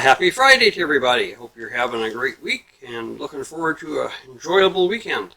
happy Friday to everybody. Hope you're having a great week and looking forward to an enjoyable weekend.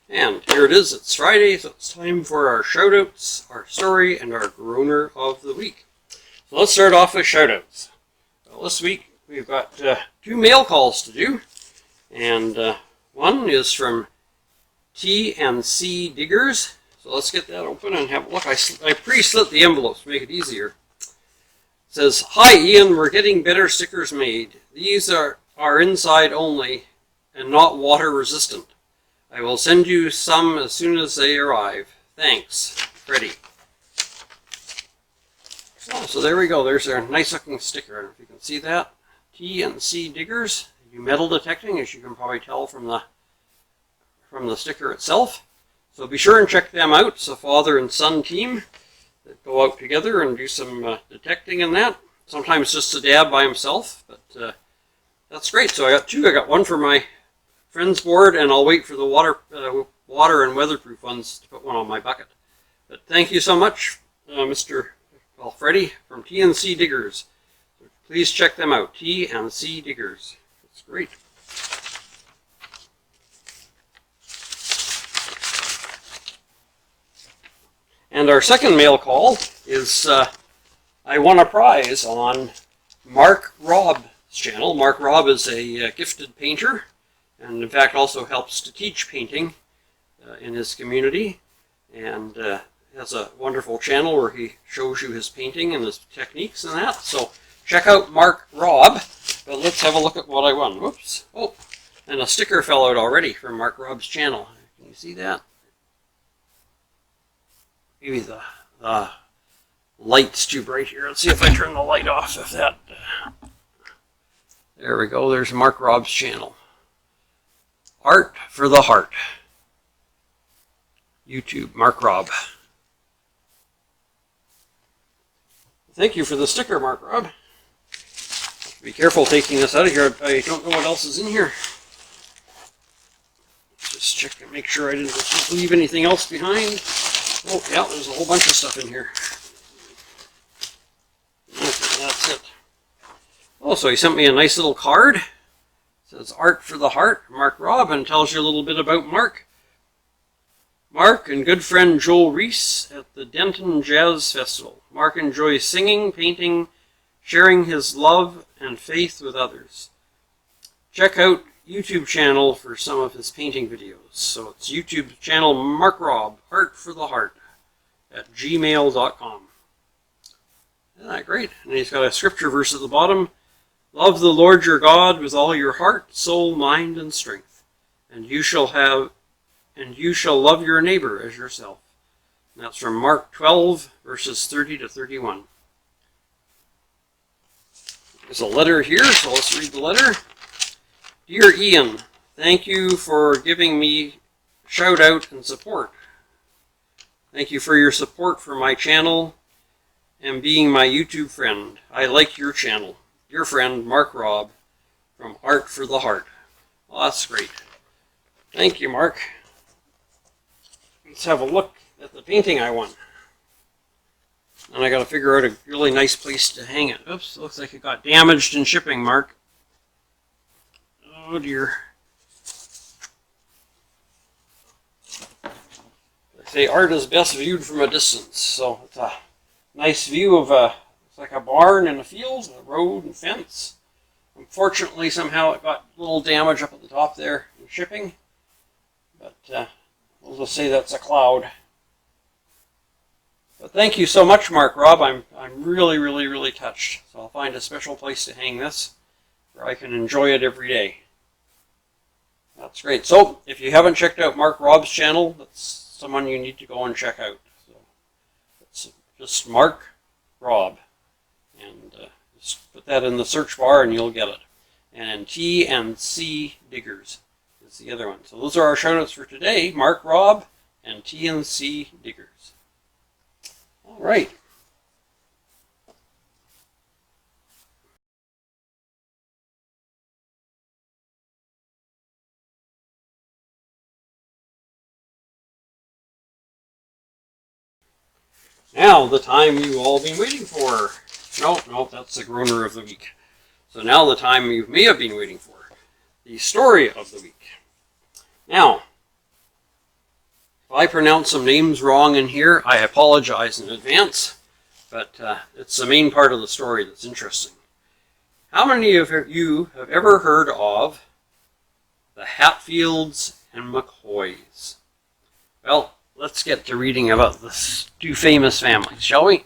And here it is, it's Friday, so it's time for our shoutouts, our story, and our groaner of the week. So let's start off with shoutouts. Well, this week we've got 2 mail calls to do, and one is from T&C Diggers. So let's get that open and have a look. I pre-slit the envelopes to make it easier. It says, "Hi Ian, we're getting better stickers made. These are inside only and not water resistant. I will send you some as soon as they arrive. Thanks, Freddie." Oh, so there we go. There's a nice looking sticker. I don't know if you can see that. T&C Diggers. They do metal detecting, as you can probably tell from the sticker itself. So be sure and check them out. It's a father and son team that go out together and do some detecting and that. Sometimes just a dad by himself, but that's great. So I got 2. I got one for my friend's board, and I'll wait for the water and weatherproof ones to put one on my bucket. But thank you so much, Freddie from T&C Diggers. Please check them out, T&C Diggers. It's great. And our second mail call is I won a prize on Mark Rob's channel. Mark Rob is a gifted painter, and in fact also helps to teach painting in his community, and has a wonderful channel where he shows you his painting and his techniques and that. So check out Mark Rob. But let's have a look at what I won. Whoops. Oh, and a sticker fell out already from Mark Rob's channel. Can you see that? Maybe the light's too bright here. Let's see if I turn the light off. If that, there we go. There's Mark Rob's channel. Art for the Heart. YouTube, Mark Rob. Thank you for the sticker, Mark Rob. Be careful taking this out of here. I don't know what else is in here. Just check and make sure I didn't leave anything else behind. Oh, yeah, there's a whole bunch of stuff in here. Okay, that's it. Oh, so he sent me a nice little card. It says Art for the Heart, Mark Rob, and tells you a little bit about Mark. Mark and good friend Joel Reese at the Denton Jazz Festival. Mark enjoys singing, painting, sharing his love and faith with others. Check out YouTube channel for some of his painting videos. So it's YouTube channel Mark Rob, Art for the Heart, at gmail.com. Isn't that great? And he's got a scripture verse at the bottom. Love the Lord your God with all your heart, soul, mind, and strength, and you shall love your neighbor as yourself. And that's from Mark 12, verses 30 to 31. There's a letter here, so let's read the letter. Dear Ian, thank you for giving me shout out and support. Thank you for your support for my channel and being my YouTube friend. I like your channel. Your friend, Mark Rob, from Art for the Heart. Well, that's great. Thank you, Mark. Let's have a look at the painting I won. And I got to figure out a really nice place to hang it. Oops, looks like it got damaged in shipping, Mark. Oh dear. They say art is best viewed from a distance. So it's a nice view of it's like a barn and a field, a road and fence. Unfortunately, somehow it got a little damage up at the top there in shipping. But we'll just say that's a cloud. But thank you so much, Mark Rob. I'm really, really, really touched. So I'll find a special place to hang this where I can enjoy it every day. That's great. So if you haven't checked out Mark Rob's channel, that's someone you need to go and check out. So it's just Mark Rob, and just put that in the search bar and you'll get it. And T&C Diggers is the other one. So those are our shout outs for today, Mark Rob and T&C Diggers. All right. Now, the time you've all been waiting for. No, that's the groaner of the week. So now the time you may have been waiting for, the story of the week. Now, if I pronounce some names wrong in here, I apologize in advance, but it's the main part of the story that's interesting. How many of you have ever heard of the Hatfields and McCoys? Well, let's get to reading about the two famous families, shall we?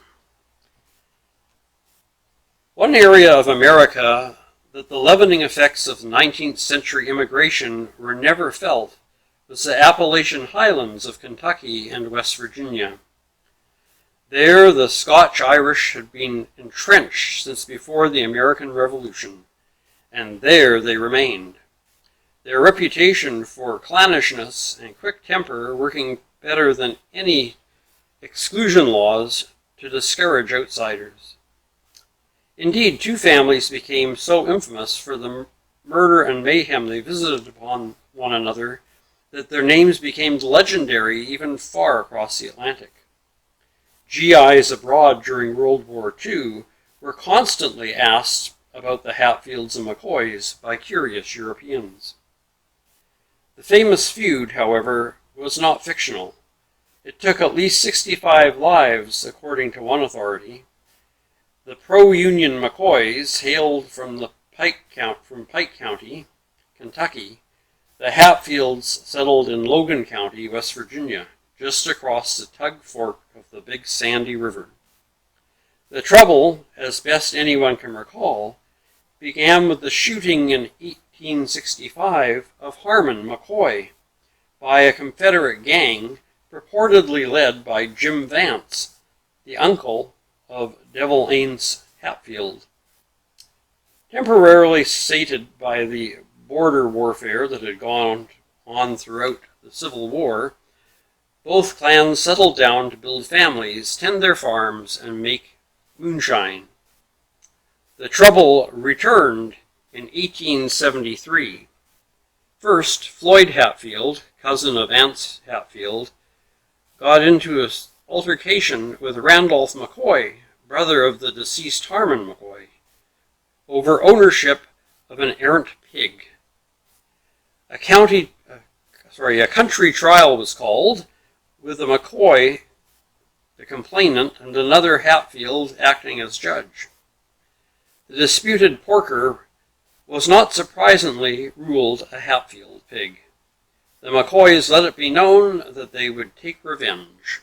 One area of America that the leavening effects of 19th century immigration were never felt was the Appalachian Highlands of Kentucky and West Virginia. There, the Scotch-Irish had been entrenched since before the American Revolution, and there they remained. Their reputation for clannishness and quick temper working better than any exclusion laws to discourage outsiders. Indeed, two families became so infamous for the murder and mayhem they visited upon one another that their names became legendary even far across the Atlantic. GIs abroad during World War II were constantly asked about the Hatfields and McCoys by curious Europeans. The famous feud, however, was not fictional. It took at least 65 lives, according to one authority. The pro-Union McCoys hailed from Pike County, Kentucky. The Hatfields settled in Logan County, West Virginia, just across the Tug Fork of the Big Sandy River. The trouble, as best anyone can recall, began with the shooting in 1865 of Harmon McCoy by a Confederate gang purportedly led by Jim Vance, the uncle of Devil Anse Hatfield. Temporarily sated by the border warfare that had gone on throughout the Civil War, both clans settled down to build families, tend their farms, and make moonshine. The trouble returned in 1873. First, Floyd Hatfield, cousin of Anse Hatfield, got into an altercation with Randolph McCoy, brother of the deceased Harmon McCoy, over ownership of an errant pig. A country trial was called, with the McCoy, the complainant, and another Hatfield acting as judge. The disputed porker was not surprisingly ruled a Hatfield pig. The McCoys let it be known that they would take revenge.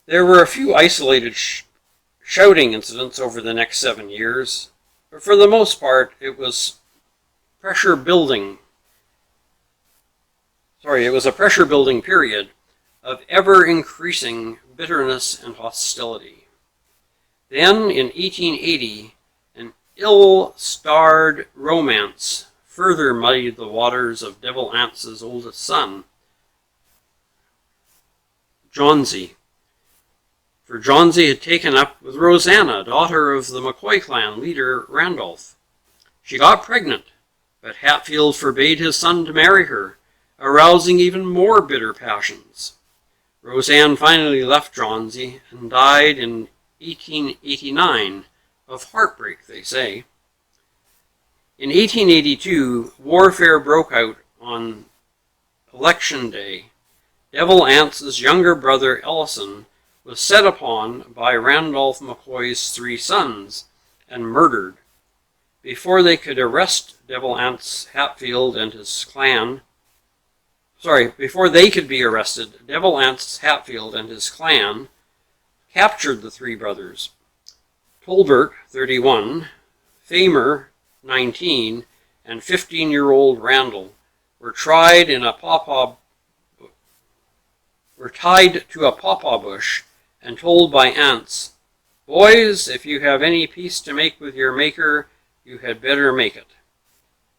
There were a few isolated shouting incidents over the next 7 years, but for the most part it was a pressure building period of ever-increasing bitterness and hostility. Then, in 1880, an ill-starred romance further muddied the waters of Devil Anse's oldest son, Johnsy. For Johnsy had taken up with Rosanna, daughter of the McCoy clan leader Randolph. She got pregnant, but Hatfield forbade his son to marry her, arousing even more bitter passions. Roseanne finally left Johnsy and died in 1889, of heartbreak, they say. In 1882, warfare broke out on Election Day. Devil Anse's younger brother Ellison was set upon by Randolph McCoy's 3 sons and murdered. Before they could arrest Devil Anse Hatfield and his clan, before they could be arrested, Devil Anse Hatfield and his clan captured the 3 brothers. Tolbert, 31, Famer, 19, and 15-year-old Randall were tied to a pawpaw bush and told by Anse, "Boys, if you have any peace to make with your maker, you had better make it."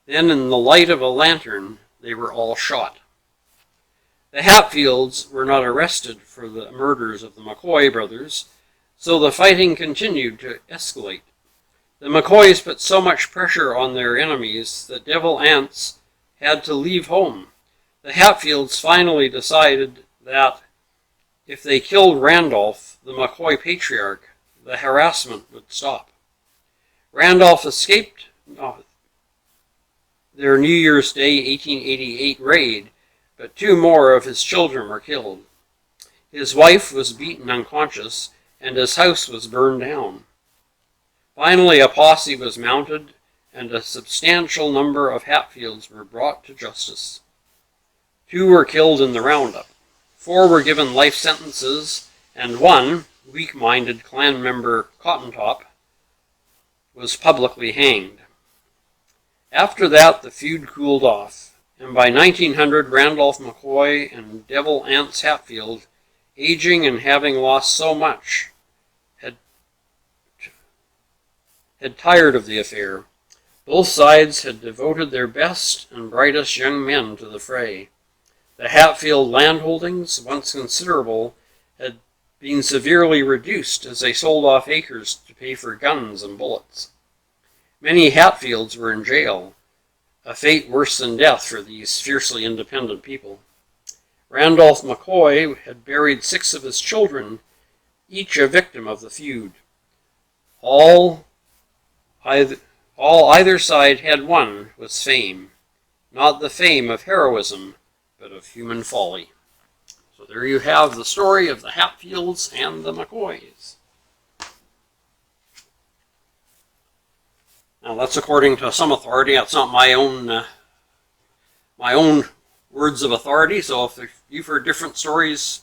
Then, in the light of a lantern, they were all shot. The Hatfields were not arrested for the murders of the McCoy brothers, so the fighting continued to escalate. The McCoys put so much pressure on their enemies that Devil Anse had to leave home. The Hatfields finally decided that if they killed Randolph, the McCoy patriarch, the harassment would stop. Randolph escaped their New Year's Day 1888 raid, but 2 more of his children were killed. His wife was beaten unconscious, and his house was burned down. Finally, a posse was mounted, and a substantial number of Hatfields were brought to justice. 2 were killed in the roundup. 4 were given life sentences, and 1, weak-minded Klan member Cottentop, was publicly hanged. After that, the feud cooled off, and by 1900, Randolph McCoy and Devil Anse Hatfield, aging and having lost so much, had tired of the affair. Both sides had devoted their best and brightest young men to the fray. The Hatfield landholdings, once considerable, had been severely reduced as they sold off acres to pay for guns and bullets. Many Hatfields were in jail, a fate worse than death for these fiercely independent people. Randolph McCoy had buried 6 of his children, each a victim of the feud. All either side had won was fame, not the fame of heroism, but of human folly. So there you have the story of the Hatfields and the McCoys. Now that's according to some authority. That's not my own words of authority. So if you've heard different stories,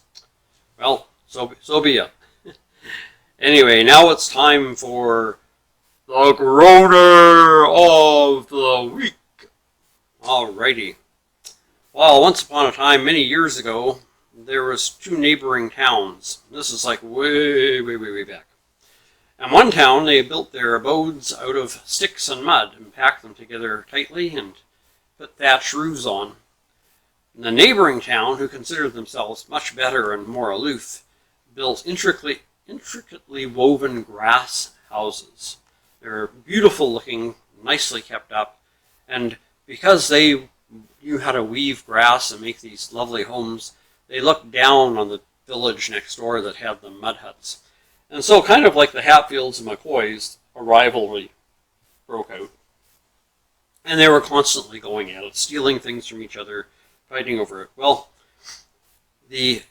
well, so be it. Anyway, now it's time for the groaner of the week. Alrighty. Well, once upon a time, many years ago, there was 2 neighboring towns. This is like way back. In one town, they built their abodes out of sticks and mud and packed them together tightly and put thatch roofs on. In the neighboring town, who considered themselves much better and more aloof, built intricately woven grass houses. They're beautiful looking, nicely kept up, and because they knew how to weave grass and make these lovely homes, they looked down on the village next door that had the mud huts. And so, kind of like the Hatfields and McCoys, a rivalry broke out. And they were constantly going at it, stealing things from each other, fighting over it. Well, the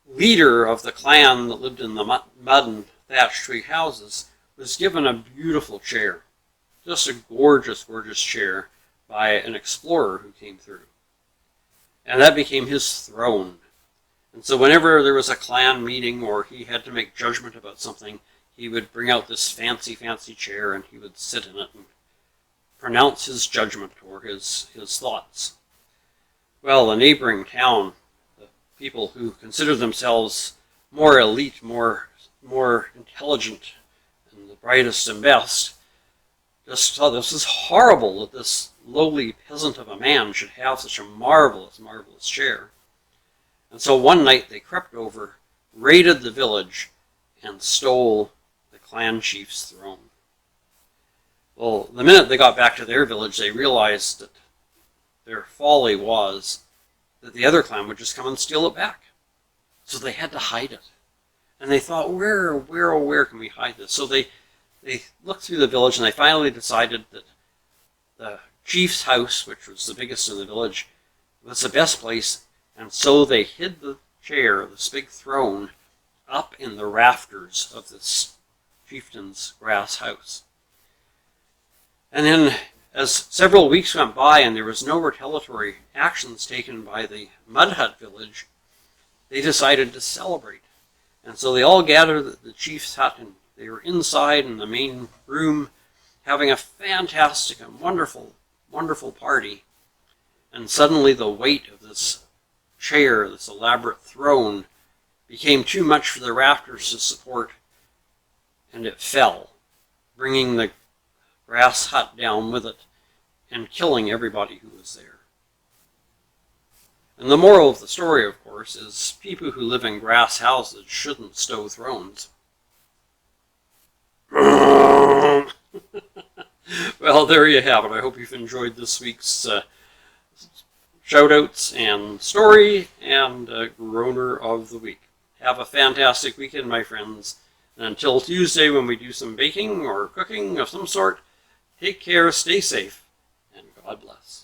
leader of the clan that lived in the mud and thatched tree houses was given a beautiful chair. Just a gorgeous, gorgeous chair by an explorer who came through. And that became his throne. And so whenever there was a clan meeting or he had to make judgment about something, he would bring out this fancy, fancy chair and he would sit in it and pronounce his judgment or his thoughts. Well, the neighboring town, the people who considered themselves more elite, more intelligent, and the brightest and best, just thought this is horrible that this lowly peasant of a man should have such a marvelous, marvelous chair. And so one night they crept over, raided the village, and stole the clan chief's throne. Well, the minute they got back to their village, they realized that their folly was that the other clan would just come and steal it back. So they had to hide it. And they thought, where can we hide this? So they looked through the village and they finally decided that the chief's house, which was the biggest in the village, was the best place. And so they hid the chair, this big throne, up in the rafters of this chieftain's grass house. And then, as several weeks went by and there was no retaliatory actions taken by the mud hut village, they decided to celebrate. And so they all gathered at the chief's hut, and they were inside in the main room having a fantastic and wonderful, wonderful party. And suddenly the weight of this chair, this elaborate throne, became too much for the rafters to support, and it fell, bringing the grass hut down with it and killing everybody who was there. And the moral of the story, of course, is people who live in grass houses shouldn't stow thrones. Well, there you have it. I hope you've enjoyed this week's shout-outs and story and groaner of the week. Have a fantastic weekend, my friends. And until Tuesday when we do some baking or cooking of some sort, Take care, stay safe, and God bless.